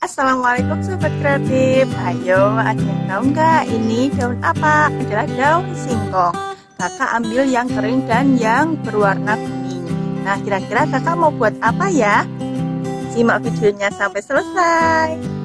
Assalamualaikum sobat kreatif. Ayo, ada yang tahu nggak ini daun apa? Adalah daun singkong. Kakak ambil yang kering dan yang berwarna kuning. Nah, kira-kira kakak mau buat apa ya? Simak videonya sampai selesai.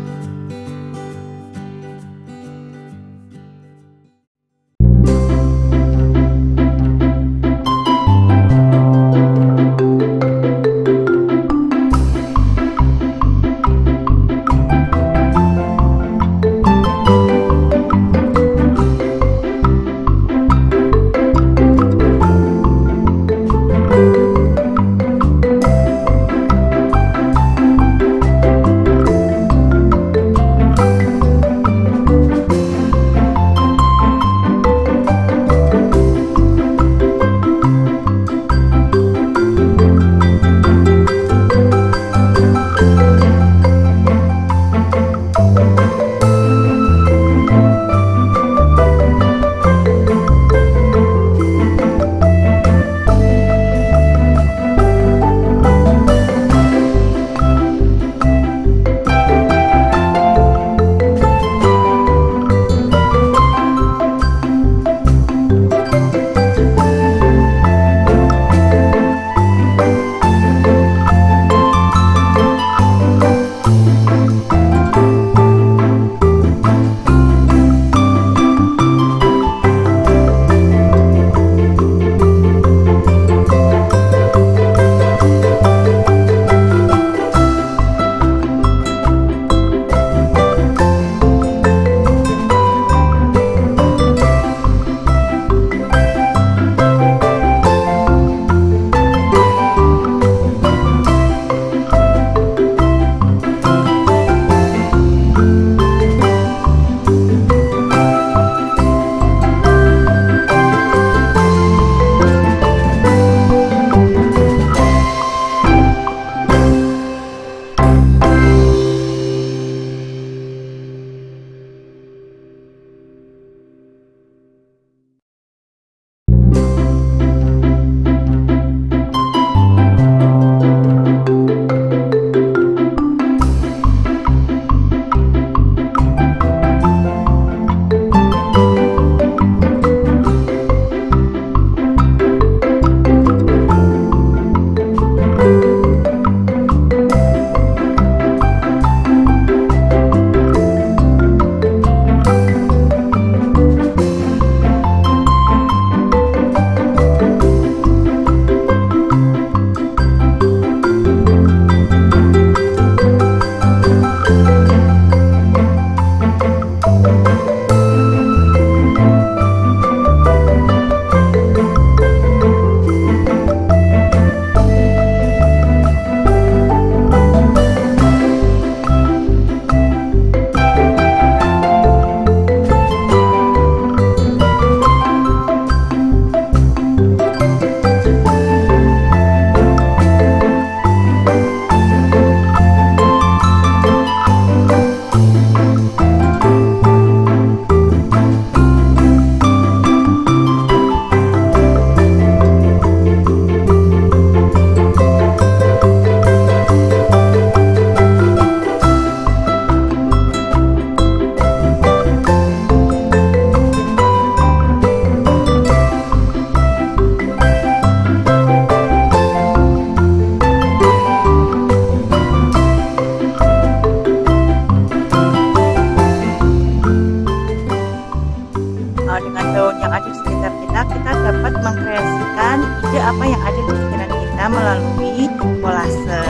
Dengan daun yang ada di sekitar kita dapat mengkreasikan ide apa yang ada di pikiran kita melalui kolase.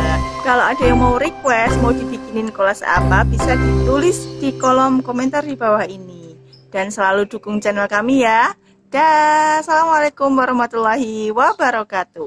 Kalau ada yang mau request, mau dibikinin kolase apa, bisa ditulis di kolom komentar di bawah ini. Dan selalu dukung channel kami ya. Dah, assalamualaikum warahmatullahi wabarakatuh.